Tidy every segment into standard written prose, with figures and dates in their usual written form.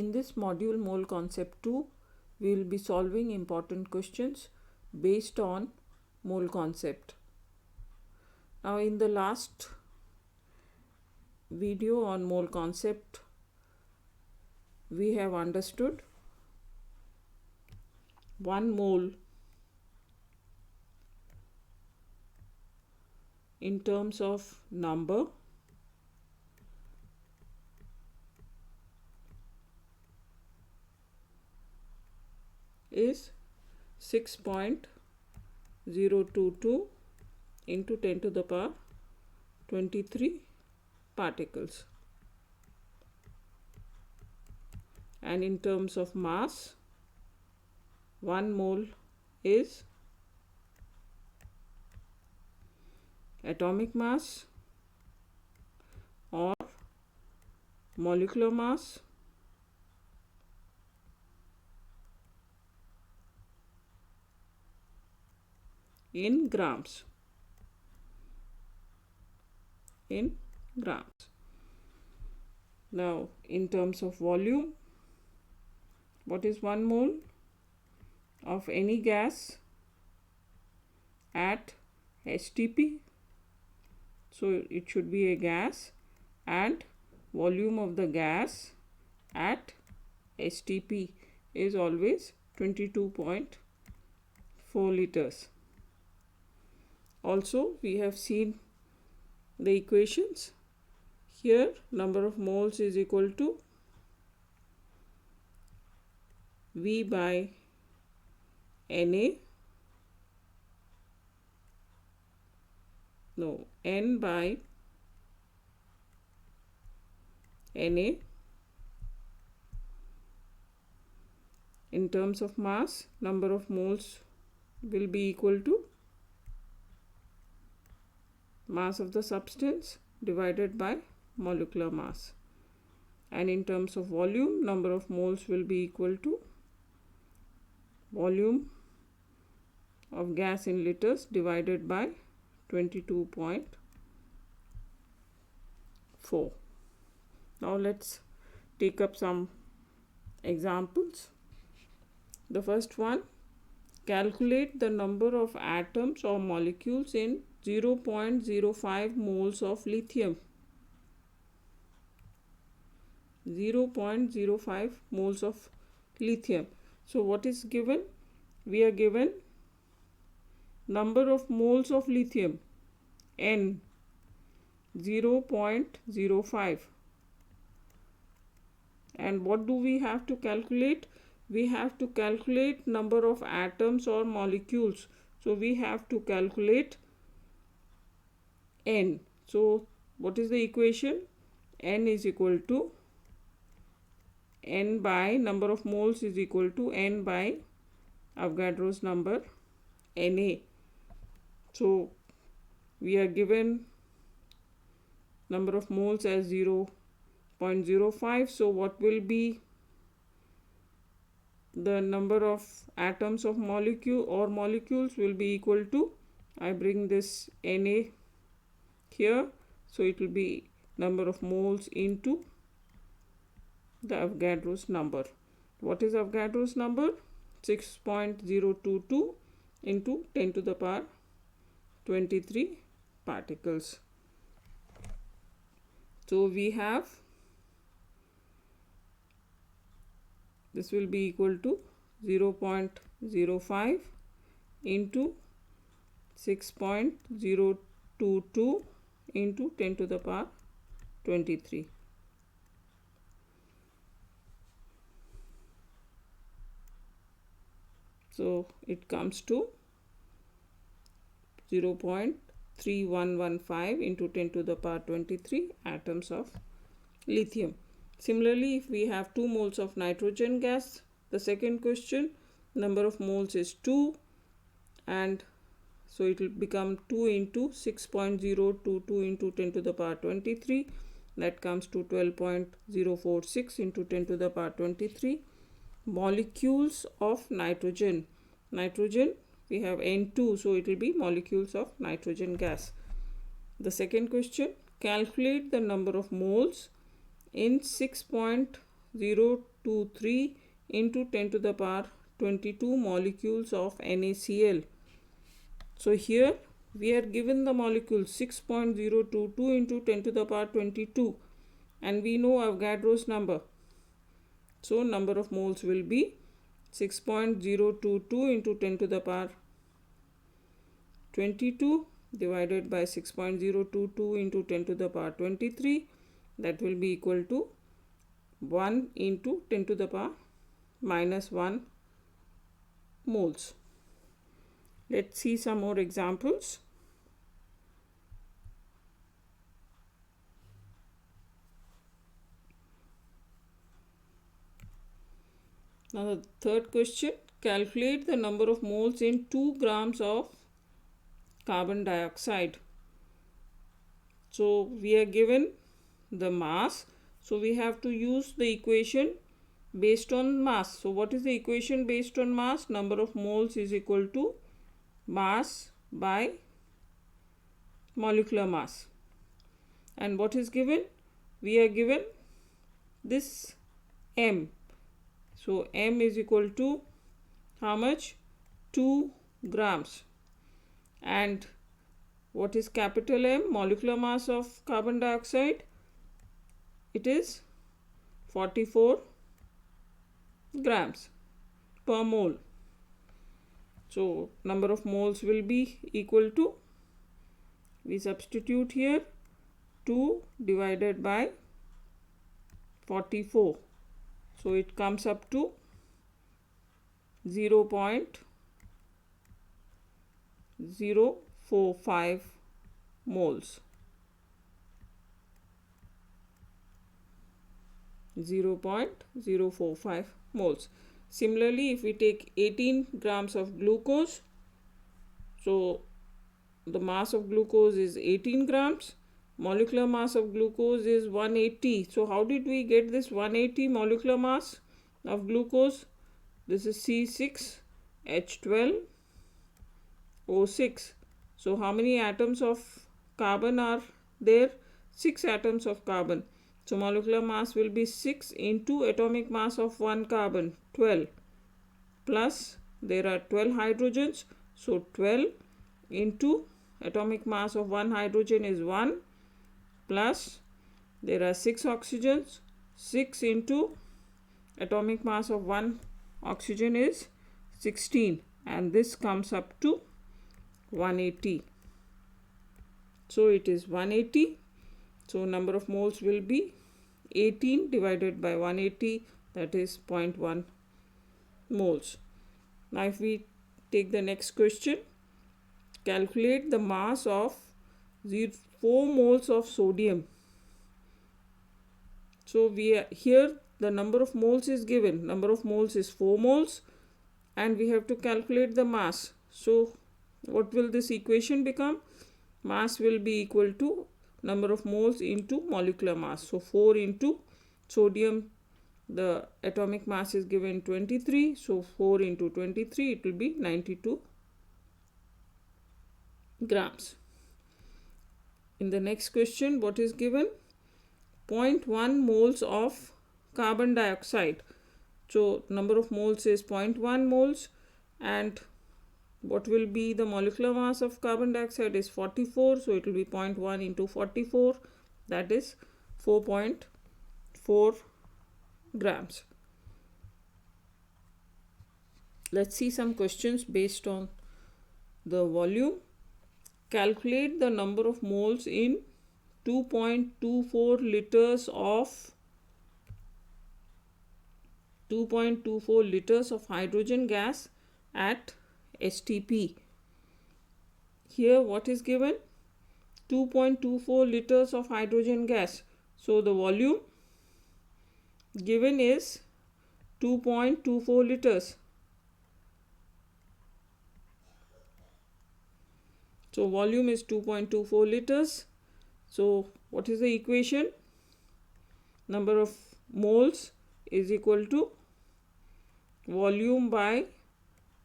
in this module Mole Concept 2, we will be solving important questions based on mole concept. Now in the last video on mole concept, we have understood 1 mole in terms of number is 6.022 into 10 to the power 23 particles, and in terms of mass, 1 mole is atomic mass or molecular mass in grams. Now in terms of volume, what is 1 mole of any gas at HTP? So it should be a gas, and volume of the gas at HTP is always 22.4 liters. Also, we have seen the equations. Here, number of moles is equal to V by N by Na. In terms of mass, number of moles will be equal to mass of the substance divided by molecular mass, and in terms of volume, number of moles will be equal to volume of gas in liters divided by 22.4. Now let's take up some examples. The first one, calculate the number of atoms or molecules in 0.05 moles of lithium. 0.05 moles of lithium. So what is given? We are given number of moles of lithium, N, 0.05. And what do we have to calculate? We have to calculate number of atoms or molecules. So we have to calculate N. So what is the equation? N is equal to N by number of moles is equal to N by Avogadro's number, Na. So we are given number of moles as 0.05. So what will be the number of atoms of molecule or molecules will be equal to, I bring this Na here, so it will be number of moles into the Avogadro's number. What is Avogadro's number? 6.022 into 10 to the power 23 particles. So we have, this will be equal to 0.05 into 6.022 into 10 to the power 23. So it comes to 0.3115 into 10 to the power 23 atoms of lithium. Similarly, if we have 2 moles of nitrogen gas, the second question, number of moles is 2, and so it will become 2 into 6.022 into 10 to the power 23. That comes to 12.046 into 10 to the power 23 molecules of nitrogen. Nitrogen, we have N2, so it will be molecules of nitrogen gas. The second question, calculate the number of moles in 6.022 6.23 into 10 to the power 22 molecules of NaCl. So here we are given the molecule 6.022 into 10 to the power 22, and we know Avogadro's number. So number of moles will be 6.022 into 10 to the power 22 divided by 6.022 into 10 to the power 23. That will be equal to 1 into 10 to the power minus 1 moles. Let's see some more examples. Now the third question, calculate the number of moles in 2 grams of carbon dioxide. So we are given the mass, so we have to use the equation based on mass. So what is the equation based on mass? Number of moles is equal to mass by molecular mass. And what is given? We are given this m. So m is equal to how much? 2 grams. And what is capital M? Molecular mass of carbon dioxide. It is 44 grams per mole. So number of moles will be equal to, we substitute here 2 divided by 44. So it comes up to 0.045 moles. 0.045 moles. Similarly, if we take 18 grams of glucose, so the mass of glucose is 18 grams. Molecular mass of glucose is 180. So how did we get this 180 molecular mass of glucose? This is C6H12O6. So how many atoms of carbon are there? 6 atoms of carbon. So molecular mass will be 6 into atomic mass of 1 carbon, 12. Plus there are 12 hydrogens. So 12 into atomic mass of 1 hydrogen is 1. Plus there are 6 oxygens. 6 into atomic mass of 1 oxygen is 16. And this comes up to 180. So it is 180. So number of moles will be 18 divided by 180, that is 0.1 moles. Now if we take the next question, calculate the mass of 4 moles of sodium. So we are here, the number of moles is given. Number of moles is 4 moles and we have to calculate the mass. So what will this equation become? Mass will be equal to number of moles into molecular mass. So 4 into sodium, the atomic mass is given 23. So 4 into 23, it will be 92 grams. In the next question, what is given? 0.1 moles of carbon dioxide. So number of moles is 0.1 moles, and what will be the molecular mass of carbon dioxide is 44. So it will be 0.1 into 44, that is 4.4 grams. Let's see some questions based on the volume. Calculate the number of moles in 2.24 liters of 2.24 liters of hydrogen gas at STP. Here what is given? 2.24 liters of hydrogen gas. So the volume given is 2.24 liters. So volume is 2.24 liters. So what is the equation? Number of moles is equal to volume by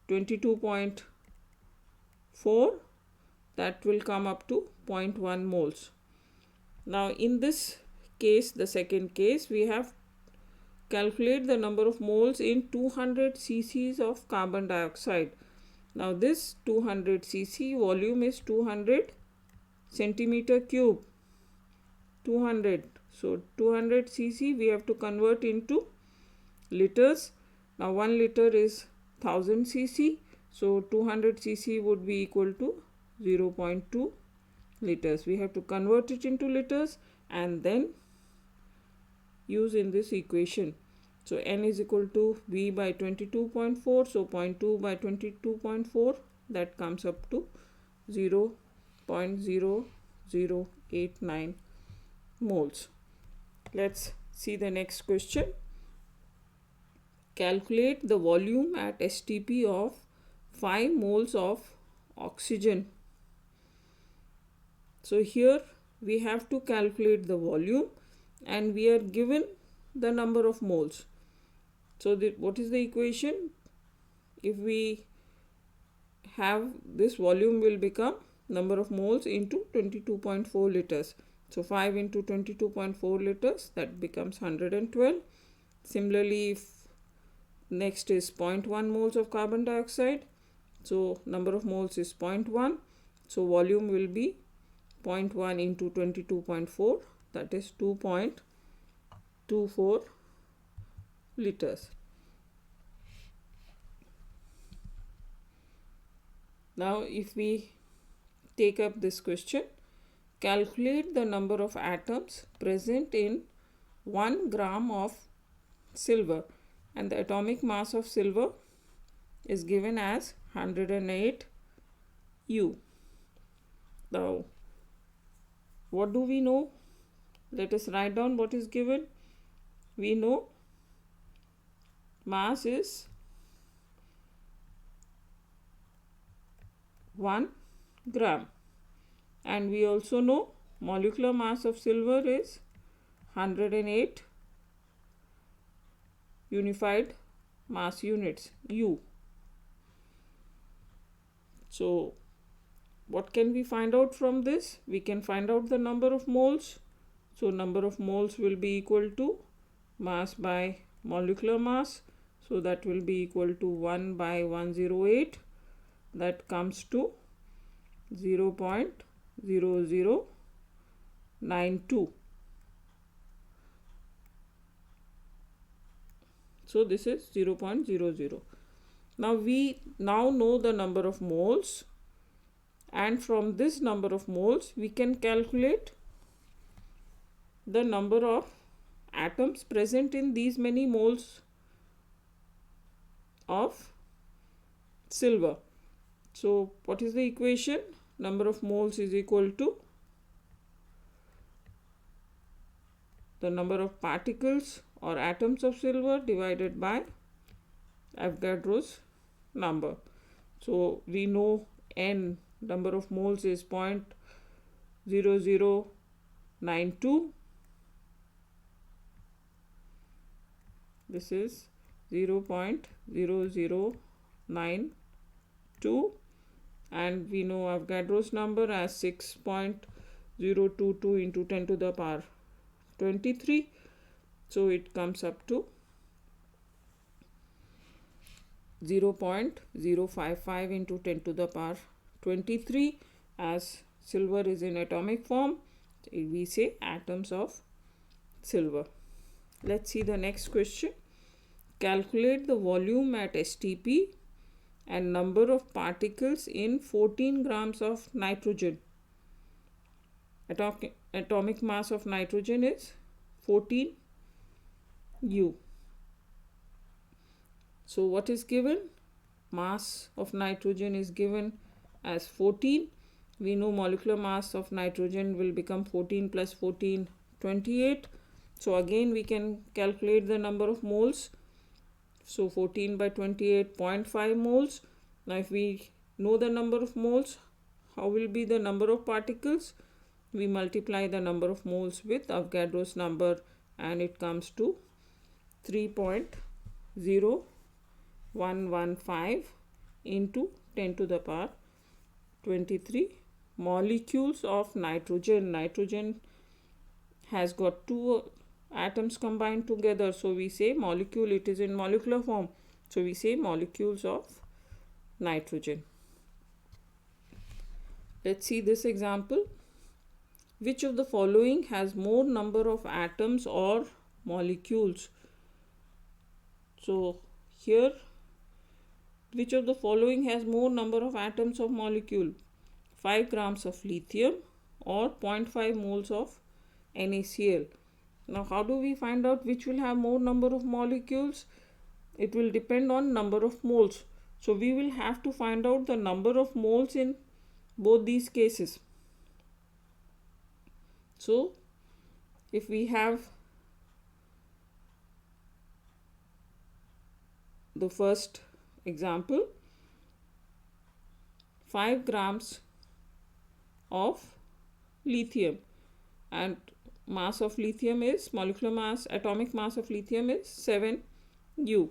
22.4, that will come up to 0.1 moles. Now in this case, the second case, we have calculate the number of moles in 200 cc's of carbon dioxide. Now this 200 cc volume is 200 centimeter cube. 200. So 200 cc we have to convert into liters. Now 1 liter is 1000 cc. So 200 cc would be equal to 0.2 liters. We have to convert it into liters and then use in this equation. So n is equal to V by 22.4. So 0.2 by 22.4, that comes up to 0.0089 moles. Let's see the next question. Calculate the volume at STP of 5 moles of oxygen. So here we have to calculate the volume and we are given the number of moles. So what is the equation? If we have this, volume will become number of moles into 22.4 liters. So 5 into 22.4 liters, that becomes 112. Similarly, if next is 0.1 moles of carbon dioxide. So number of moles is 0.1. So volume will be 0.1 into 22.4, that is 2.24 liters. Now if we take up this question, calculate the number of atoms present in 1 gram of silver, and the atomic mass of silver is given as 108 U. Now what do we know? Let us write down what is given. We know mass is 1 gram, and we also know molecular mass of silver is 108 unified mass units, U. So what can we find out from this? We can find out the number of moles. So number of moles will be equal to mass by molecular mass. So that will be equal to 1 by 108. That comes to 0.0092. So this is 0.00. Now we know the number of moles, and from this number of moles we can calculate the number of atoms present in these many moles of silver. So what is the equation? Number of moles is equal to the number of particles or atoms of silver divided by Avogadro's number. So we know n, number of moles, is 0.0092. This is 0.0092, and we know Avogadro's number as 6.022 into 10 to the power 23. So it comes up to 0.055 into 10 to the power 23. As silver is in atomic form, we say atoms of silver. Let's see the next question. Calculate the volume at STP and number of particles in 14 grams of nitrogen. Atomic mass of nitrogen is 14 U. So what is given? Mass of nitrogen is given as 14. We know molecular mass of nitrogen will become 14 plus 14, 28. So again we can calculate the number of moles. So 14 by 28, 0.5 moles. Now if we know the number of moles, how will be the number of particles? We multiply the number of moles with Avogadro's number, and it comes to 3.0115 into 10 to the power 23 molecules of nitrogen. Nitrogen has got two atoms combined together. So we say molecule, it is in molecular form. So we say molecules of nitrogen. Let's see this example. Which of the following has more number of atoms or molecules? So here, which of the following has more number of atoms of molecule? 5 grams of lithium or 0.5 moles of NaCl. Now how do we find out which will have more number of molecules? It will depend on number of moles. So we will have to find out the number of moles in both these cases. So if we have the first example, 5 grams of lithium, and mass of lithium is, molecular mass, atomic mass of lithium is 7U.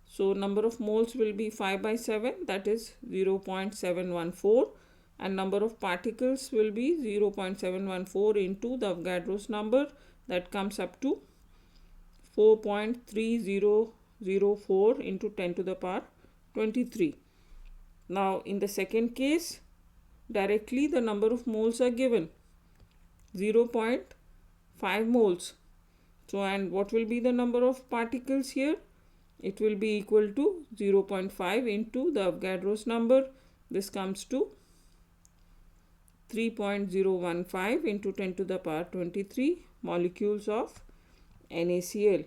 So number of moles will be 5 by 7, that is 0.714, and number of particles will be 0.714 into the Avogadro's number, that comes up to 4.3004 into 10 to the power 23. Now in the second case, directly the number of moles are given, 0.5 moles. So, and what will be the number of particles here? It will be equal to 0.5 into the Avogadro's number. This comes to 3.015 into 10 to the power 23 molecules of NaCl.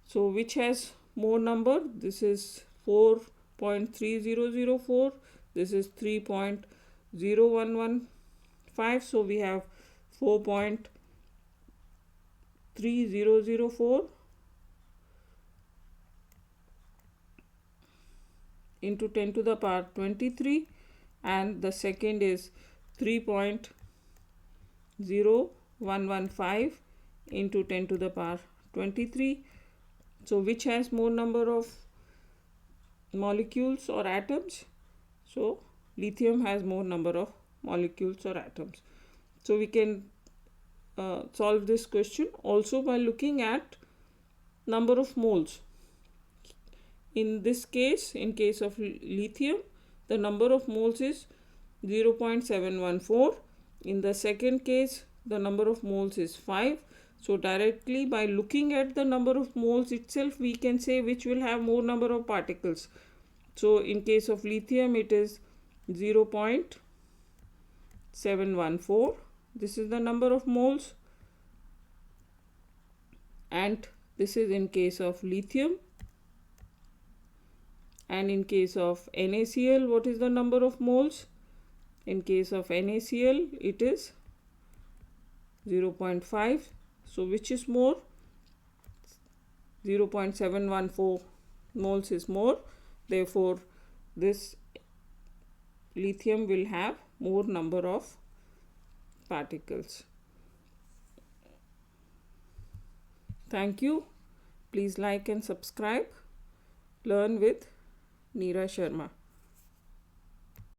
So which has more number? This is 4.3004. This is 3.0115. So we have 4.3004 into 10 to the power 23, and the second is 3.0115 into 10 to the power 23. So which has more number of molecules or atoms? So lithium has more number of molecules or atoms. So we can solve this question also by looking at number of moles. In this case, in case of lithium, the number of moles is 0.714. In the second case, the number of moles is 5. So directly by looking at the number of moles itself, we can say which will have more number of particles. So in case of lithium, it is 0.714. This is the number of moles. And this is in case of lithium. And in case of NaCl, what is the number of moles? In case of NaCl, it is 0.5. So which is more? 0.714 moles is more. Therefore, this lithium will have more number of particles. Thank you. Please like and subscribe. Learn with Neera Sharma.